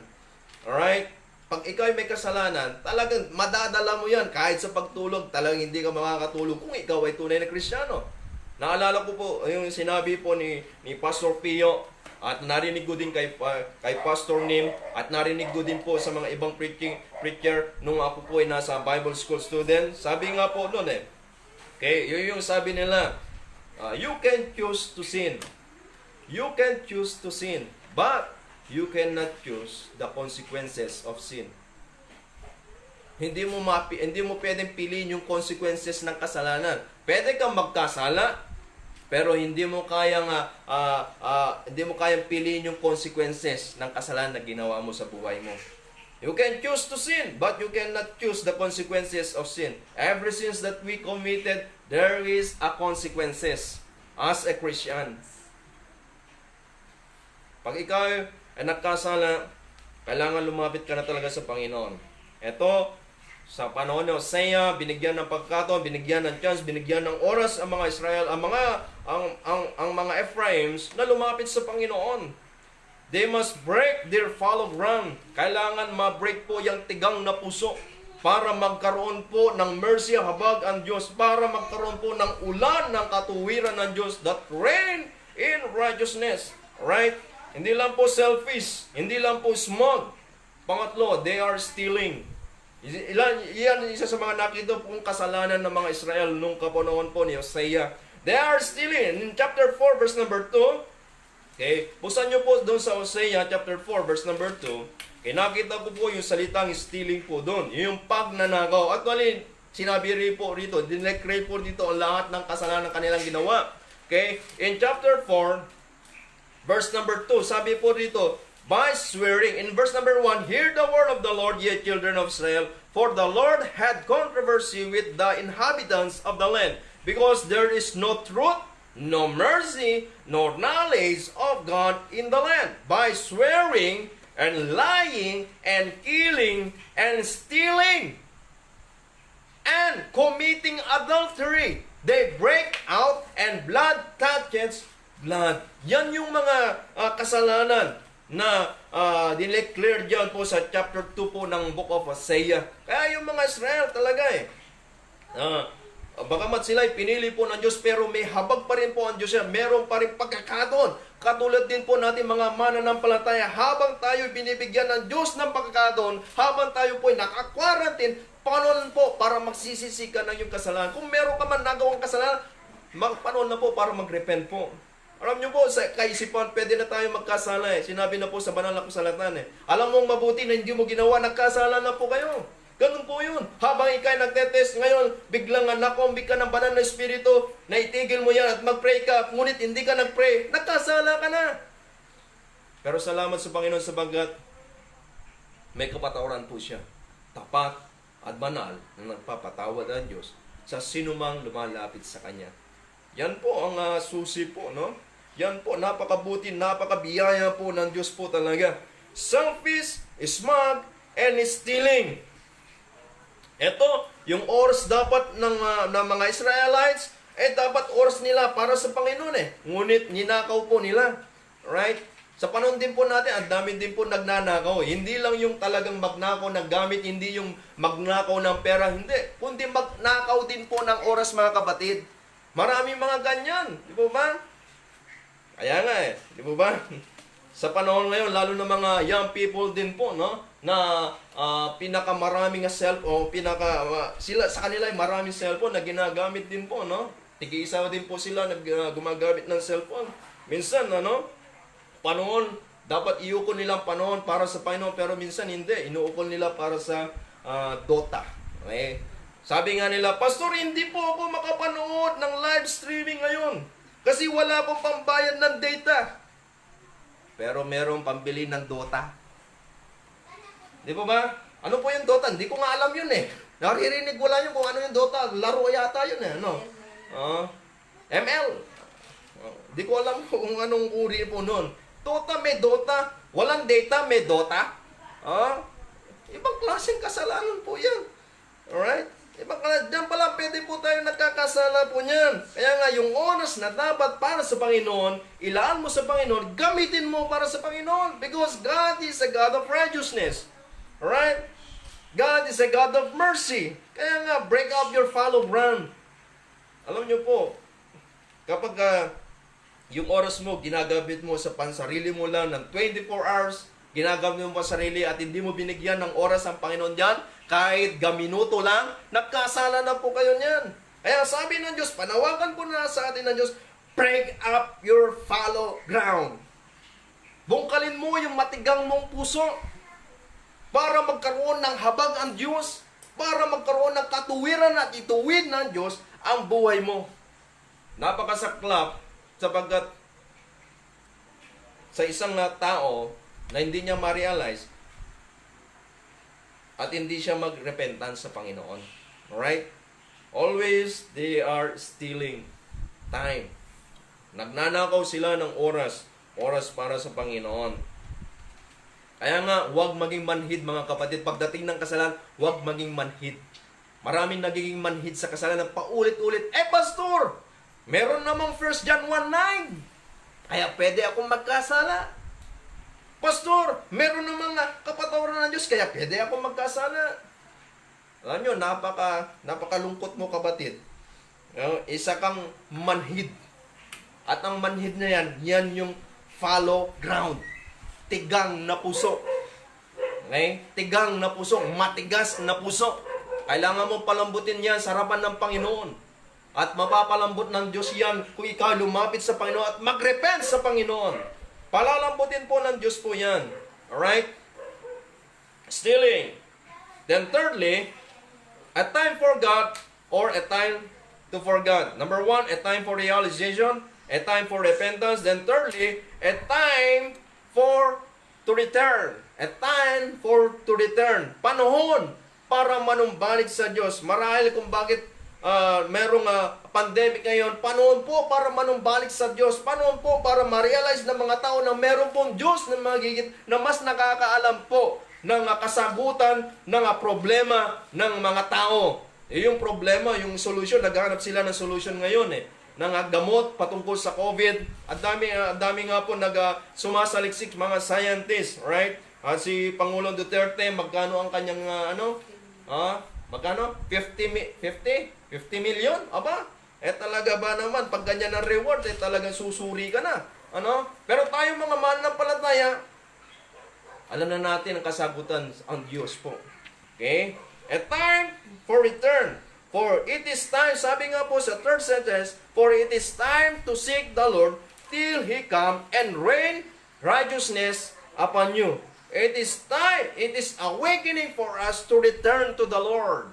alright? Pag ikaw ay may kasalanan, talagang madadala mo yan. Kahit sa pagtulog, talagang hindi ka makakatulog kung ikaw ay tunay na Kristiyano. Naalala ko po, yung sinabi po ni Pastor Pio, at narinig ko din kay Pastor Nim, at narinig ko din po sa mga ibang preacher nung ako po ay nasa Bible School student. Sabi nga po noon okay, yung sabi nila, you can choose to sin. You can choose to sin, but you cannot choose the consequences of sin. Hindi mo pwedeng piliin yung consequences ng kasalanan. Pwede kang magkasala, pero hindi mo kayang piliin yung consequences ng kasalanan na ginawa mo sa buhay mo. You can choose to sin, but you cannot choose the consequences of sin. Every sins that we committed, there is a consequences as a Christian. Pag ikaw ay nagkasala, kailangan lumapit ka na talaga sa Panginoon. Ito, sa panahon ni Hosea, binigyan ng pagkataon, binigyan ng chance, binigyan ng oras ang mga Israel, ang mga Ephraims na lumapit sa Panginoon. They must break their fallow ground. Kailangan ma-break po yung tigang na puso para magkaroon po ng mercy, habag ang Diyos, para magkaroon po ng ulan ng katuwiran ng Diyos that reign in righteousness. Right? Hindi lang po selfish, hindi lang po smug. Pangatlo, they are stealing. Yan isa sa mga nakita pong kasalanan ng mga Israel nung kapanahon po ni Hosea. They are stealing. In chapter 4, verse number 2, okay, buksan nyo po doon sa Hosea chapter 4, verse number 2, okay, nakita ko po yung salitang stealing po doon. Yung pagnanakaw. Actually, sinabi rin po rito, dineclare po dito ang lahat ng kasalanan ng kanilang ginawa. Okay, in chapter 4, verse number 2, sabi po rito, by swearing. In verse number 1, hear the word of the Lord, ye children of Israel, for the Lord had controversy with the inhabitants of the land, because there is no truth, no mercy, nor knowledge of God in the land. By swearing and lying and killing and stealing and committing adultery, they break out and blood touches blood. Yan yung mga kasalanan. na dineclare dyan po sa chapter 2 po ng Book of Hosea. Kaya yung mga Israel talaga bagamat sila'y pinili po ng Diyos, pero may habag pa rin po ang Diyos. Meron pa rin pagkakataon. Katulad din po natin mga mananampalataya, habang tayo binibigyan ng Diyos ng pagkakataon, habang tayo po ay naka-quarantine, panon po para magsisisi ka ng iyong kasalanan. Kung meron ka man nagawang kasalanan, panon na po para mag-repent po. Alam niyo po, sa kaisipan, pwede na tayo magkasala. Sinabi na po sa banal na kasalatan. Alam mong mabuti na hindi mo ginawa, nagkasala na po kayo. Ganun po yun. Habang ikay nagtetest ngayon, biglang nakombi ka ng banal na espiritu, naitigil mo yan at mag-pray ka, ngunit hindi ka nag-pray, nagkasala ka na. Pero salamat sa Panginoon sabagat may kapatawaran po siya. Tapat at banal na nagpapatawad ang Diyos sa sinumang lumalapit sa Kanya. Yan po ang susi po, no? Yan po, napakabuti, napakabiyaya po ng Diyos po talaga. Selfish, smug, and stealing. Ito, yung oras dapat ng mga Israelites, dapat oras nila para sa Panginoon Ngunit, ninakaw po nila. Right? Sa panahon din po natin, ang dami din po nagnanakaw. Hindi lang yung talagang magnakaw ng gamit, hindi yung magnakaw ng pera, hindi. Kundi magnakaw din po ng oras, mga kapatid. Maraming mga ganyan. Di po ba? Kaya nga Di po ba? Sa panahon ngayon, lalo na mga young people din po, no? Na pinakamaraming cellphone, sila sa kanila ay maraming cellphone na ginagamit din po, no? Tig-isa din po sila gumagamit ng cellphone. Minsan, panahon, dapat iukol nilang panahon para sa Panginoon, pero minsan hindi. Inuukol nila para sa Dota. Okay? Sabi nga nila, Pastor, hindi po ako makapanood ng live streaming ngayon kasi wala pong pambayad ng data. Pero merong pambili ng Dota. Di ba ba? Ano po yung Dota? Hindi ko nga alam yun Naririnig ko lang yun kung ano yung Dota. Laro yata yun ML. Di ko alam kung anong uri po nun. Dota, may Dota. Walang data, may Dota. Ibang klaseng kasalanan po yan. Alright? Diyan pala pwede po tayo nagkakasala po niyan. Kaya nga, yung oras na dapat para sa Panginoon, ilaan mo sa Panginoon, gamitin mo para sa Panginoon. Because God is a God of righteousness. Alright? God is a God of mercy. Kaya nga, break up your fallow ground. Alam niyo po, kapag yung oras mo, ginagamit mo sa pansarili mo lang ng 24 hours, ginagamit mo pa sarili at hindi mo binigyan ng oras ang Panginoon diyan, kahit gaminuto lang, nagkasala na po kayo niyan. Kaya sabi ng Diyos, panawagan po na sa atin ng Diyos, break up your fallow ground. Bungkalin mo yung matigang mong puso para magkaroon ng habag ang Diyos, para magkaroon ng katuwiran at ituwid ng Diyos ang buhay mo. Napakasaklap sapagkat sa isang tao na hindi niya ma-realize at hindi siya mag-repentance sa Panginoon. Alright? Always, they are stealing time. Nagnanakaw sila ng oras. Oras para sa Panginoon. Kaya nga, huwag maging manhid mga kapatid. Pagdating ng kasalanan, huwag maging manhid. Maraming nagiging manhid sa kasalanan paulit-ulit. Pastor! Meron namang 1 John 1:9. Kaya pwede akong magkasala. Pastor, meron namang kapatawaran ng Diyos, kaya pwede akong magkasala. Alam nyo, napakalungkot mo kapatid. Isa kang manhid. At ang manhid na yan yung fallow ground. Tigang na puso. Okay? Tigang na puso, matigas na puso. Kailangan mong palambutin yan sa harapan ng Panginoon. At mapapalambot ng Diyos yan kung ikaw lumapit sa Panginoon at mag-repent sa Panginoon. Palalambutin po ng Diyos po yan. Alright? Stealing. Then thirdly, a time for God or a time to forget. Number 1, a time for realization, a time for repentance. Then thirdly, a time to return. A time to return. Panahon para manumbalik sa Diyos. Marahil kung bakit merong pandemic ngayon, panahon po para manumbalik sa Diyos. Panahon po para ma-realize ng mga tao na meron pong Diyos na magigit na mas nakakaalam po ng kasagutan ng problema ng mga tao. Yung problema, yung solution, naghahanap sila ng solution ngayon
ng gamot patungkol sa COVID. At dami nga po sumasaliksik mga scientists, right? Si Pangulong Duterte, magkano ang kanyang magkano? 50 million? Aba, talaga ba naman, pag ganyan ang reward, talagang susuri ka na. Pero tayo mga mananampalataya, alam na natin ang kasagutan ang Diyos po. Okay? A time for return. For it is time, sabi nga po sa third sentence, for it is time to seek the Lord till He come and rain righteousness upon you. It is time, it is awakening for us to return to the Lord.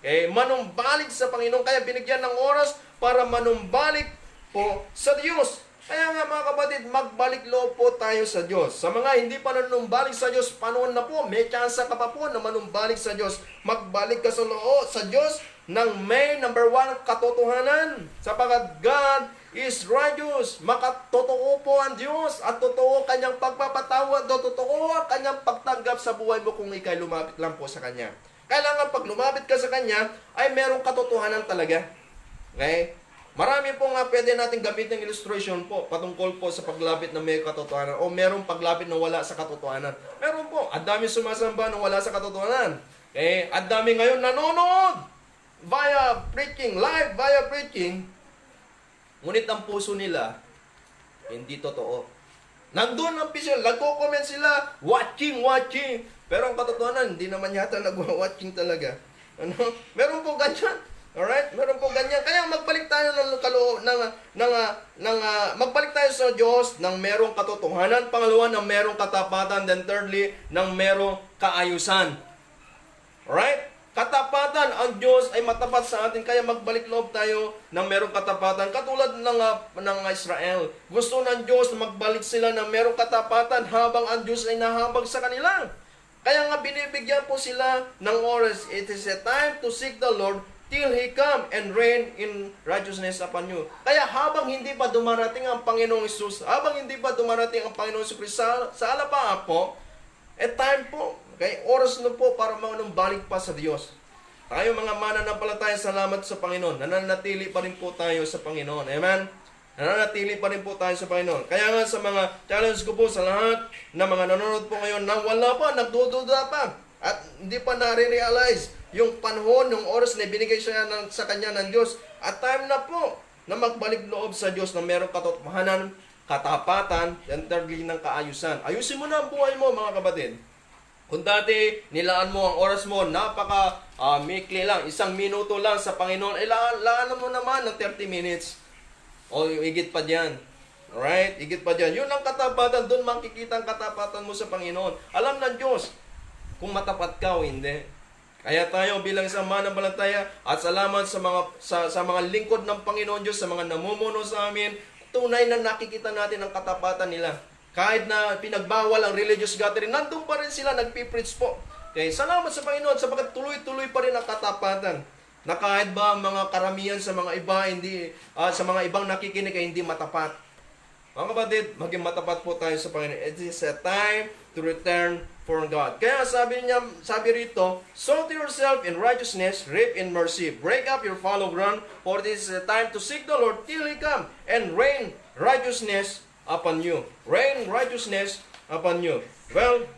Okay? Manumbalik sa Panginoon, kaya binigyan ng oras para manumbalik po sa Diyos. Kaya nga mga kapatid, magbalik loob po tayo sa Diyos. Sa mga hindi pa nanumbalik sa Diyos, panahon na po, may chance ka pa po na manumbalik sa Diyos. Magbalik ka sa loob sa Diyos ng may number 1 katotohanan. Sapagat God is righteous. Makatotoo po ang Diyos at totoo kanyang pagpapatawad, totoo ang kanyang pagtanggap sa buhay mo kung ikay lumapit lang po sa Kanya. Kailangan pag lumapit ka sa Kanya, ay merong katotohanan talaga. Okay? Marami po nga pwede natin gamitin ng illustration po patungkol po sa paglapit na may katotohanan o merong paglapit na wala sa katotohanan. Meron po. At dami sumasamba na wala sa katotohanan. Okay? At dami ngayon nanonood via preaching, live via preaching. Ngunit ang puso nila, hindi totoo. Nandun ang pisil, nagko-comment sila, watching. Pero ang katotohanan, hindi naman yata nag-watching talaga. Meron po ganyan. Alright? Meron po ganyan. Kaya magbalik tayo magbalik tayo sa Diyos ng merong katotohanan. Pangalawa, ng merong katapatan. Then thirdly, ng merong kaayusan. Alright? Katapatan. Ang Diyos ay matapat sa atin. Kaya magbalik loob tayo ng merong katapatan. Katulad ng Israel. Gusto ng Diyos na magbalik sila ng merong katapatan habang ang Diyos ay nahabag sa kanila. Kaya nga binibigyan po sila ng oras. It is a time to seek the Lord till He come and reign in righteousness upon you. Kaya habang hindi pa dumarating ang Panginoong Isus, habang hindi pa dumarating ang Panginoong Isus sa alapaa po, time po, okay, oras na po para manumbalik pa sa Diyos. Tayo mga mananampalataya, salamat sa Panginoon. Nananatili pa rin po tayo sa Panginoon. Amen? Nananatili pa rin po tayo sa Panginoon. Kaya nga sa mga challenge ko po sa lahat na mga nanonood po ngayon na wala pa, nagdududa pa, at hindi pa nare-realize yung panahon, yung oras na binigay siya sa kanya ng Diyos. At time na po na magbalik loob sa Diyos na merong katotohanan, katapatan, and thirdly ng kaayusan. Ayusin mo na ang buhay mo mga kapatid. Kung dati nilaan mo ang oras mo, mikli lang, 1 minuto lang sa Panginoon, laan mo naman ng 30 minutes. O higit pa diyan. Alright? Higit pa diyan. Yun ang katapatan. Doon makikita ang katapatan mo sa Panginoon. Alam ng Diyos kung matapat ka o hindi. Kaya tayo bilang isang mananampalataya at salamat sa mga lingkod ng Panginoon Diyos, sa mga namumuno sa amin, tunay na nakikita natin ang katapatan nila. Kahit na pinagbawal ang religious gathering, nandun pa rin sila, nagpipreach po. Okay, salamat sa Panginoon sapagkat tuloy-tuloy pa rin ang katapatan. Na kahit ba ang mga karamihan sa mga iba, sa mga ibang nakikinig ay hindi matapat. Mga kapatid, maging matapat po tayo sa Panginoon. It is a time to return for God. Kaya sabi rito, sow to yourself in righteousness, reap in mercy. Break up your fallow ground, for this is a time to seek the Lord till He come and rain righteousness upon you. Rain righteousness upon you. Well,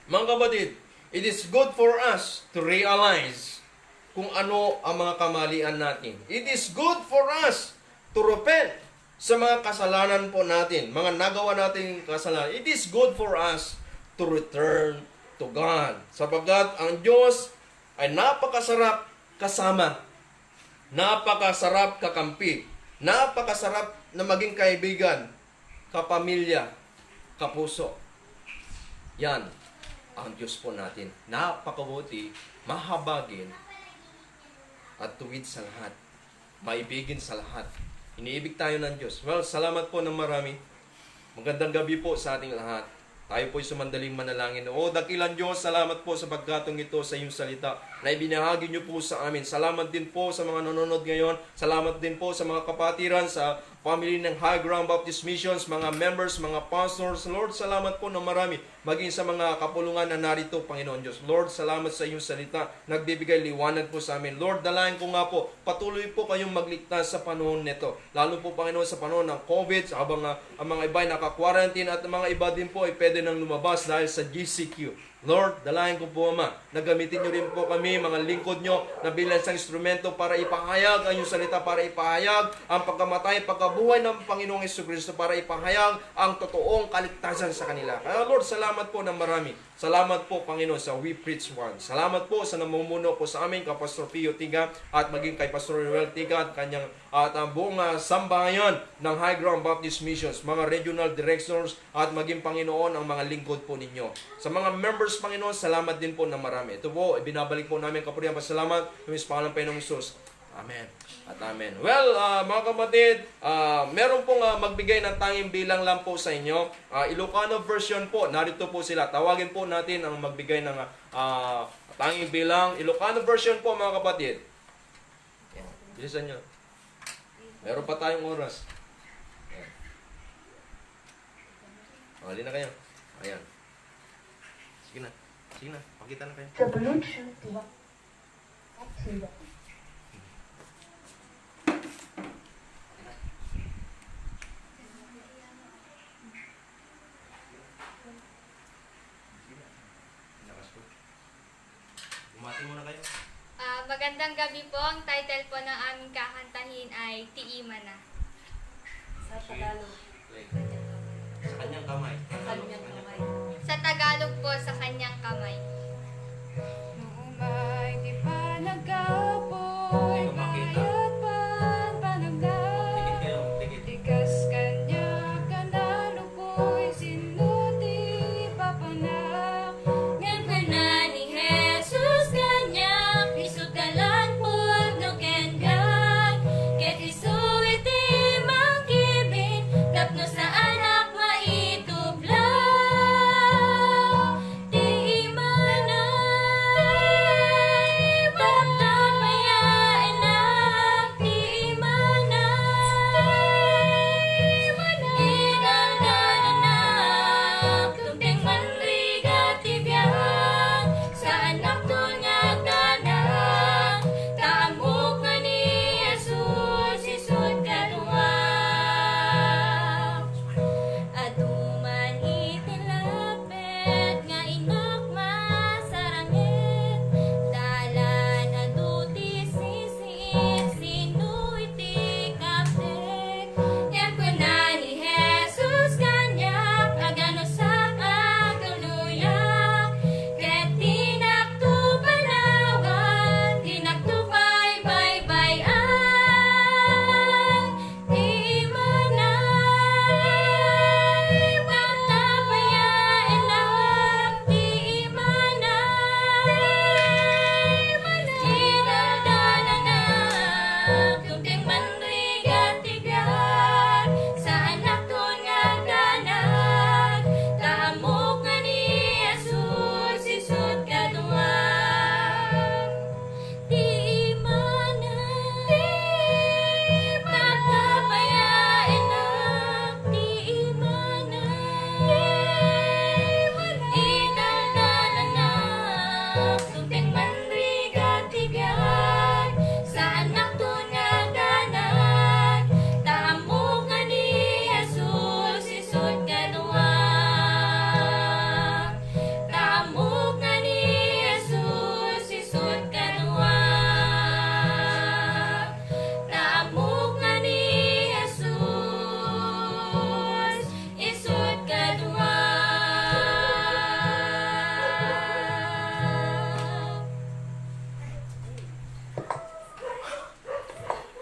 mga kapatid, it is good for us to realize kung ano ang mga kamalian natin. It is good for us to repent sa mga kasalanan po natin, mga nagawa nating kasalanan. It is good for us to return to God. Sapagkat ang Diyos ay napakasarap kasama. Napakasarap kakampi. Napakasarap na maging kaibigan, kapamilya, kapuso. Yan ang Diyos po natin. Napakabuti, mahabagin, at tuwid sa lahat. Maibigin sa lahat. Iniibig tayo ng Diyos. Well, salamat po ng marami. Magandang gabi po sa ating lahat. Tayo po'y sumandaling manalangin. O dakilang Diyos, salamat po sa pagkatong ito sa iyong salita na ibinahagi niyo po sa amin. Salamat din po sa mga nanonood ngayon. Salamat din po sa mga kapatiran sa family ng High Ground Baptist Missions, mga members, mga pastors. Lord, salamat po na marami. Maging sa mga kapulungan na narito, Panginoon Diyos. Lord, salamat sa iyong salita. Nagbibigay liwanag po sa amin. Lord, dalayan ko nga po, patuloy po kayong magligtas sa panahon nito. Lalo po, Panginoon, sa panahon ng COVID, habang ang mga iba ay naka-quarantine at ang mga iba din po ay pwede nang lumabas dahil sa GCQ. Lord, dalayan ko po, Ama, na gamitin nyo rin po kami, mga lingkod nyo, na bilang isang instrumento para ipahayag ang iyong salita, para ipahayag ang pagkamatay, pagkabuhay ng Panginoong Jesucristo, para ipahayag ang totoong kaligtasan sa kanila. Kaya Lord, salamat po ng marami. Salamat po, Panginoon, sa We Preach One. Salamat po sa namumuno po sa amin, kay Pastor Pio Tiga, at maging kay Pastor Ruel Tiga, at ang buong sambahayan ng High Ground Baptist Missions, mga regional directors, at maging Panginoon ang mga lingkod po ninyo. Sa mga members, Panginoon, salamat din po na marami. Ito po, binabalik po namin kapurihan pasalamat, tumis pangalan ng Panginoong Isus. Amen. At amen. Well, mga kapatid, meron pong magbigay ng tanging bilang lang po sa inyo. Ilocano version po, narito po sila. Tawagin po natin ang magbigay ng tanging bilang. Ilocano version po, mga kapatid. Yan. Bilisan nyo. Meron pa tayong oras. Yan. Hali na kayo. Ayan. Sige na. Sige na. Pakita na kayo.
The Bluetooth device activated.
Bumati muna kayo.
Magandang gabi po. Ang title po ng aming kakantahin ay Tiima Na.
Sa Tagalog.
Sa kanyang kamay.
Kanyang kamay.
Sa Tagalog po, sa kanyang kamay.
Noong ay di pa nagkapoy, bayat pan panagdan.
Tigit kayo. Tigit.
Tigas kanya kanalupoy, sinuti papanak.
Ngayon ko na ni Jesus kanyak, isudalan po no kendan. Ket isu iti mangkibin, tapno sa anak maitubla. Tiima na, pagtapayain na. Tiima na, idaldalan na. Tumpeng manriga tibyan, sa anak doon nga ganang. Taamok nga ni Jesus, isod kaduwang. Aduman itilapet, nga inak masarangit. Dalan aduti sisiit, sino iti kaptek. Yan ko na ni Jesus kanyak, agano sa aguluyak. Ket tinakto panawan, tinakto baybayan. Tiima na, pagtapayain na. Tiima na, idaldalan na. Tumpeng manriga tibyan, sa anak doon nga ganag. Taamok nga ni Jesus, isod kaduwang. Tiima na, pagtapayain na. Tiima na, idaldalan na. Tumpeng manriga tibyan, sa anak doon nga ganag. Taamok nga ni Jesus, isod kaduwang. Taamok nga ni Jesus, isod kaduwang. Taamok nga ni Jesus, isod kaduwang.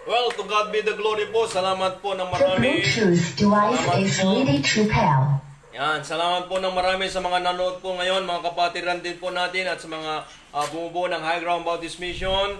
Well, to God be the glory po. Salamat po ng
The
marami.
Bluetooth device is ready to pair.
Yan, salamat po ng marami sa mga nanood po ngayon, mga kapatiran din po natin at sa mga bumubuo ng High Ground Baptist Mission.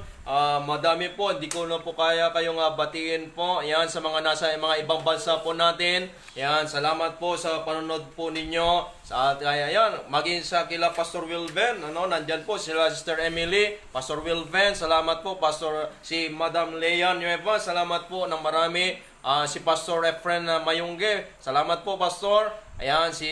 Madami po, hindi ko na po kaya kayong batiin po. Yan, sa mga nasa mga ibang bansa po natin. Yan, salamat po sa panonood po ninyo. At kaya yan, maging sa kila Pastor Wilven, nandyan po sila Sister Emily, Pastor Wilven, salamat po, Pastor si Madam Leia Nueva, salamat po ng marami. si Pastor Efren Mayungge. Salamat po, Pastor. Ayan, si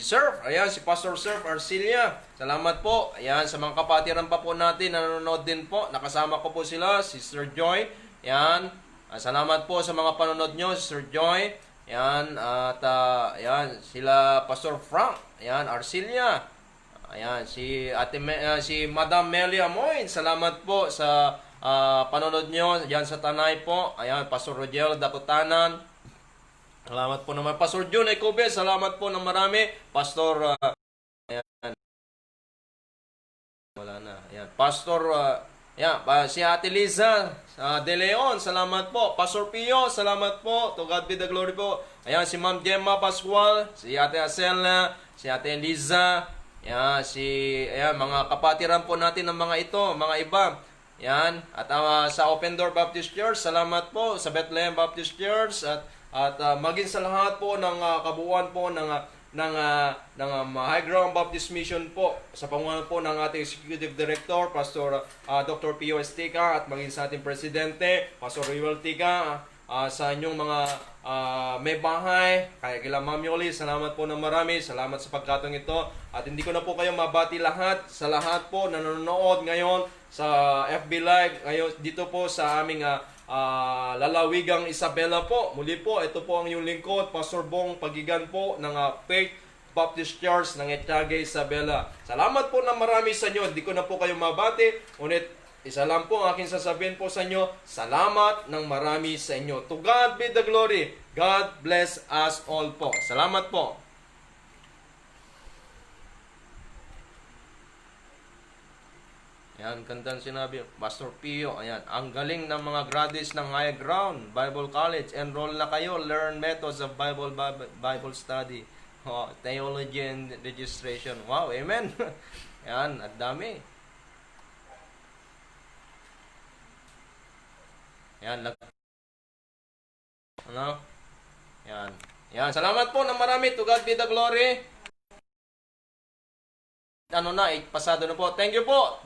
Surf. Ayan, si Pastor Surf Arcilia. Salamat po. Ayan, sa mga kapatiran pa po natin, nanonood din po. Nakasama ko po sila, si Sir Joy. Ayan, salamat po sa mga panonood nyo, si Sir Joy. Ayan, at ayan, sila Pastor Frank. Ayan, Arcilia. Ayan, si Madam Melia Moin. Salamat po sa panonood nyo. Ayan, sa Tanay po. Ayan, Pastor Rogel Dakutanan. Salamat po naman. Pastor Jun Ecube, salamat po ng marami. Pastor, ayan. Wala na. Ayan. Pastor, si Ate Liza De Leon, salamat po. Pastor Pio, salamat po. To God be the glory po. Ayan, si Ma'am Gemma Pascual, si Ate Aselna, si Ate Eliza, ayan, ayan, mga kapatiran po natin ng mga ito, mga iba. Ayan, at sa Open Door Baptist Church, salamat po. Sa Bethlehem Baptist Church, at maging sa lahat po ng kabuuan po ng High Ground Baptist Mission po sa pangunahan po ng ating Executive Director Pastor Dr. Pio Estica at maging sa ating Presidente Pastor Rival Tica, sa inyong mga may bahay, kaya kila Ma'am Yoli, salamat po ng marami, salamat sa pagkatong ito, at hindi ko na po kayo mabati lahat, sa lahat po na nanonood ngayon sa FB Live ngayon dito po sa aming lalawigang Isabela po. Muli po, ito po ang iyong lingkod, Pastor Bong Pagigan po ng Faith Baptist Church ng Etiaga, Isabela. Salamat po ng marami sa inyo. Hindi ko na po kayo mabati. Ngunit, isa lang po ang aking sasabihin po sa inyo. Salamat ng marami sa inyo. To God be the glory. God bless us all po. Salamat po. Ayan, gandang sinabi. Pastor Pio, ayan. Ang galing ng mga graduates ng High Ground Bible College. Enroll na kayo. Learn methods of Bible study. Theology and registration. Wow, amen. Ayan, at dami. Ayan, ano? Ayan. Ayan, salamat po ng marami. To God be the glory. Pasado na po. Thank you po.